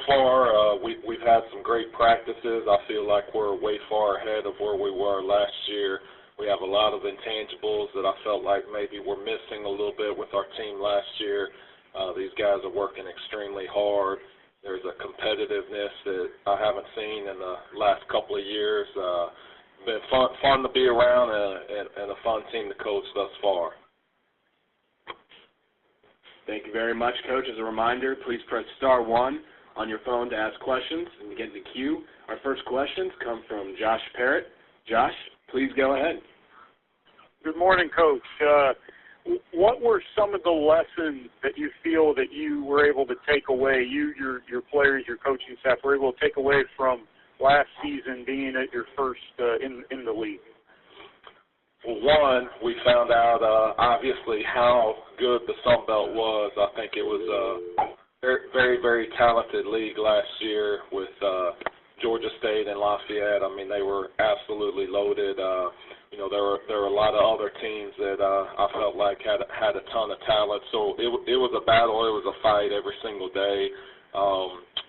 far, we've had some great practices. I feel like we're way far ahead of where we were last year. We have a lot of intangibles that I felt like maybe we're missing a little bit with our team last year. These guys are working extremely hard. There's a competitiveness that I haven't seen in the last couple of years. Been fun to be around and a fun team to coach thus far. Thank you very much, Coach. As a reminder, please press *1 on your phone to ask questions and to get in the queue. Our first questions come from Josh Parrott. Josh, please go ahead. Good morning, Coach. What were some of the lessons that you feel that you were able to take away, your players, your coaching staff were able to take away from last season being at your first in the league? Well, one, we found out obviously how good the Sun Belt was. I think it was a very, very talented league last year with Georgia State and Lafayette. I mean, they were absolutely loaded. There were a lot of other teams that I felt like had a ton of talent. So it was a battle. It was a fight every single day.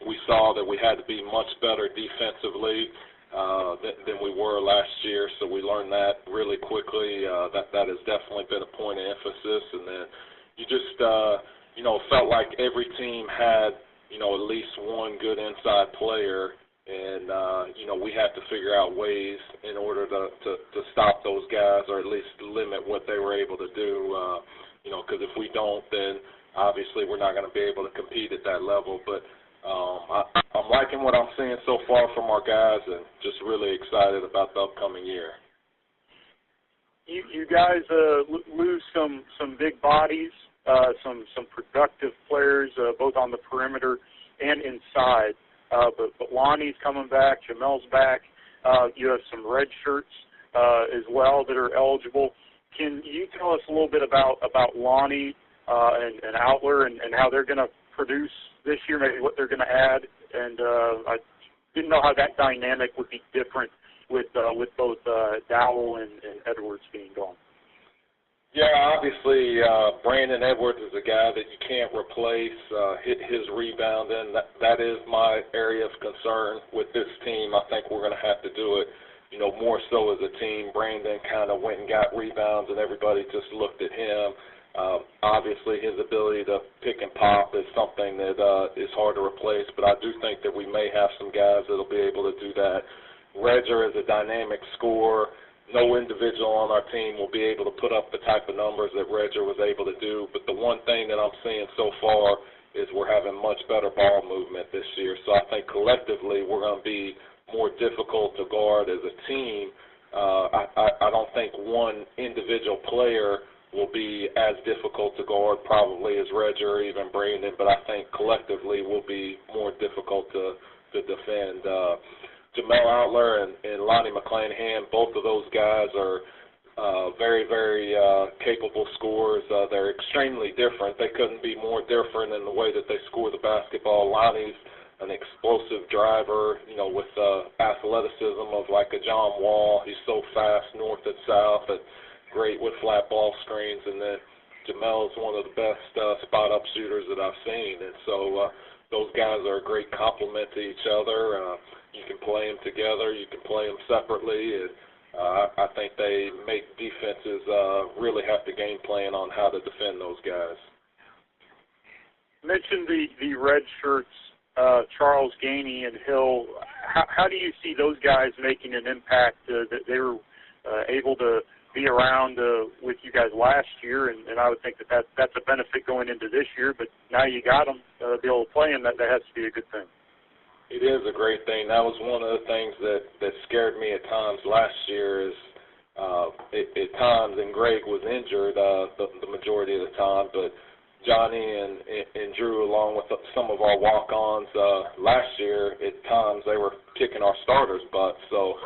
We saw that we had to be much better defensively than we were last year. So we learned that really quickly. That has definitely been a point of emphasis. And then you just felt like every team had at least one good inside player. And, we had to figure out ways in order to stop those guys or at least limit what they were able to do, because if we don't, then obviously we're not going to be able to compete at that level. But I'm liking what I'm seeing so far from our guys and just really excited about the upcoming year. You guys lose some big bodies, some productive players, both on the perimeter and inside. But Lonnie's coming back, Jamel's back. You have some red shirts as well that are eligible. Can you tell us a little bit about Lonnie and Outler and how they're going to produce this year, maybe what they're going to add? And I didn't know how that dynamic would be different with both Dowell and Edwards being gone. Yeah, obviously, Brandon Edwards is a guy that you can't replace. His rebounding, that is my area of concern with this team. I think we're going to have to do it, more so as a team. Brandon kind of went and got rebounds, and everybody just looked at him. Obviously, his ability to pick and pop is something that is hard to replace, but I do think that we may have some guys that will be able to do that. Redger is a dynamic scorer. No individual on our team will be able to put up the type of numbers that Redger was able to do, but the one thing that I'm seeing so far is we're having much better ball movement this year. So I think collectively we're going to be more difficult to guard as a team. I don't think one individual player will be as difficult to guard probably as Redger or even Brandon, but I think collectively we'll be more difficult to defend. Jamel Outler and Lonnie McClanahan, both of those guys are very, very capable scorers. They're extremely different. They couldn't be more different in the way that they score the basketball. Lonnie's an explosive driver, with athleticism of like a John Wall. He's so fast north and south and great with flat ball screens. And then Jamel's one of the best spot-up shooters that I've seen. And so those guys are a great complement to each other. You can play them together. You can play them separately. And I think they make defenses really have to game plan on how to defend those guys. You mentioned the red shirts, Charles Gainey and Hill. How do you see those guys making an impact that they were able to be around with you guys last year? And I would think that's a benefit going into this year. But now you got them, be able to play them, that has to be a good thing. It is a great thing. That was one of the things that scared me at times last year is at times, and Greg was injured the majority of the time, but Johnny and Drew, along with some of our walk-ons last year, at times they were kicking our starters' butts. So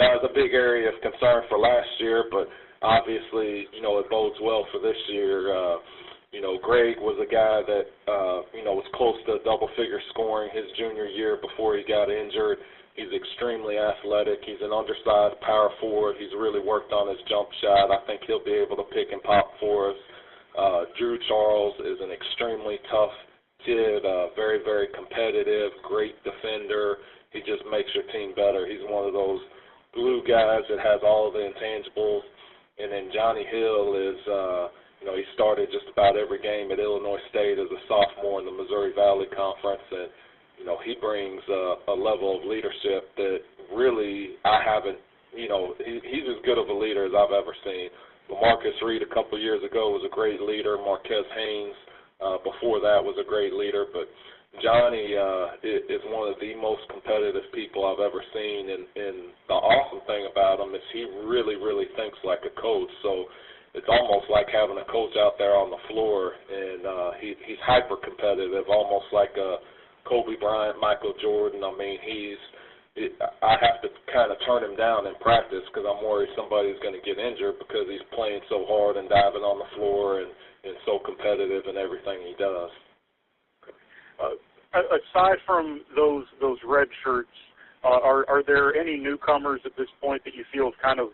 that was a big area of concern for last year, but obviously, it bodes well for this year. Greg was a guy that, was close to double-figure scoring his junior year before he got injured. He's extremely athletic. He's an undersized power forward. He's really worked on his jump shot. I think he'll be able to pick and pop for us. Drew Charles is an extremely tough kid, very, very competitive, great defender. He just makes your team better. He's one of those glue guys that has all of the intangibles. And then Johnny Hill is, he started just about every game at Illinois State as a sophomore in the Missouri Valley Conference, and he brings a level of leadership that really I haven't. He's as good of a leader as I've ever seen. LaMarcus Reed a couple years ago was a great leader. Marquez Haynes before that was a great leader. But Johnny is one of the most competitive people I've ever seen. And the awesome thing about him is he really, really thinks like a coach. So it's almost like having a coach out there on the floor. And he's hyper-competitive, almost like a Kobe Bryant, Michael Jordan. I mean, I have to kind of turn him down in practice because I'm worried somebody's going to get injured because he's playing so hard and diving on the floor and so competitive in everything he does. Aside from those red shirts, are there any newcomers at this point that you feel have kind of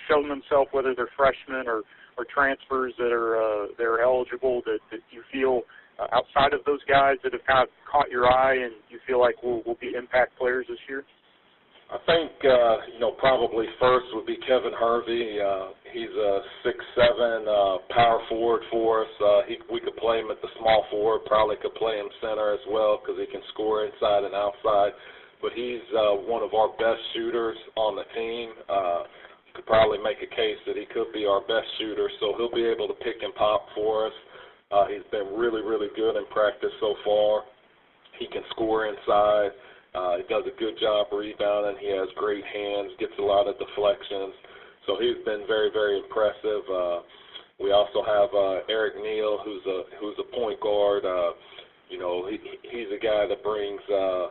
shown themselves, whether they're freshmen or transfers that are eligible, that you feel outside of those guys that have kind of caught your eye and you feel like will be impact players this year? I think, probably first would be Kevin Harvey. He's a 6'7", power forward for us. We could play him at the small forward, probably could play him center as well because he can score inside and outside. But he's one of our best shooters on the team. You could probably make a case that he could be our best shooter, so he'll be able to pick and pop for us. He's been really, really good in practice so far. He can score inside. He does a good job rebounding. He has great hands, gets a lot of deflections. So he's been very, very impressive. We also have Eric Neal, who's a point guard. He's a guy that brings a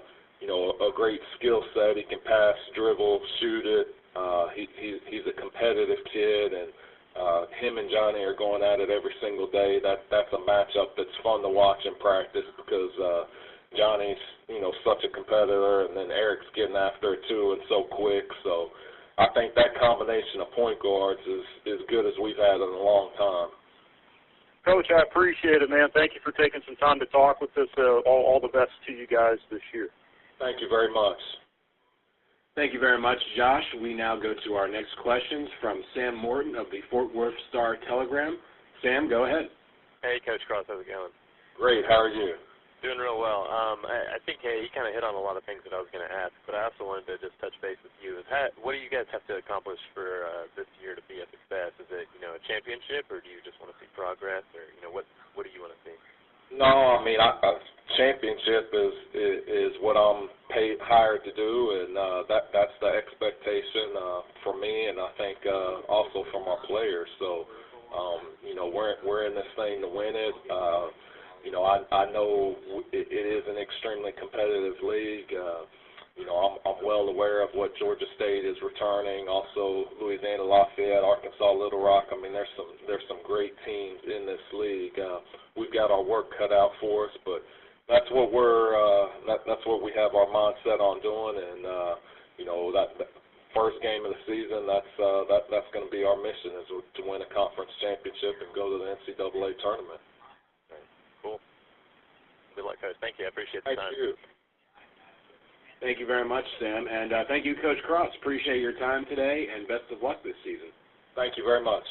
great skill set. He can pass, dribble, shoot it. He's a competitive kid, and him and Johnny are going at it every single day. That's a matchup that's fun to watch in practice because Johnny's, such a competitor, and then Eric's getting after it too and so quick. So I think that combination of point guards is as good as we've had in a long time. Coach, I appreciate it, man. Thank you for taking some time to talk with us. All the best to you guys this year. Thank you very much. Thank you very much, Josh. We now go to our next questions from Sam Morton of the Fort Worth Star-Telegram. Sam, go ahead. Hey, Coach Cross. How's it going? Great. How are you? Doing real well. I think, hey, you kind of hit on a lot of things that I was going to ask, but I also wanted to just touch base with you. What do you guys have to accomplish for this year to be a success? Is it, a championship, or do you just want to see progress, or, what do you want to see? No, I mean, championship is what I'm hired to do, and that's the expectation for me, and I think also from our players. So, we're in this thing to win it. I know it is an extremely competitive league. I'm well aware of what Georgia State is returning. Also, Louisiana Lafayette, Arkansas Little Rock. I mean, there's some great teams in this league. We've got our work cut out for us, but that's what that's what we have our mindset on doing. And that first game of the season, that's going to be our mission, is to win a conference championship and go to the NCAA tournament. Cool. Good luck, Coach. Thank you. I appreciate the time. Thank you. Thank you very much, Sam. And thank you, Coach Cross. Appreciate your time today, and best of luck this season. Thank you very much.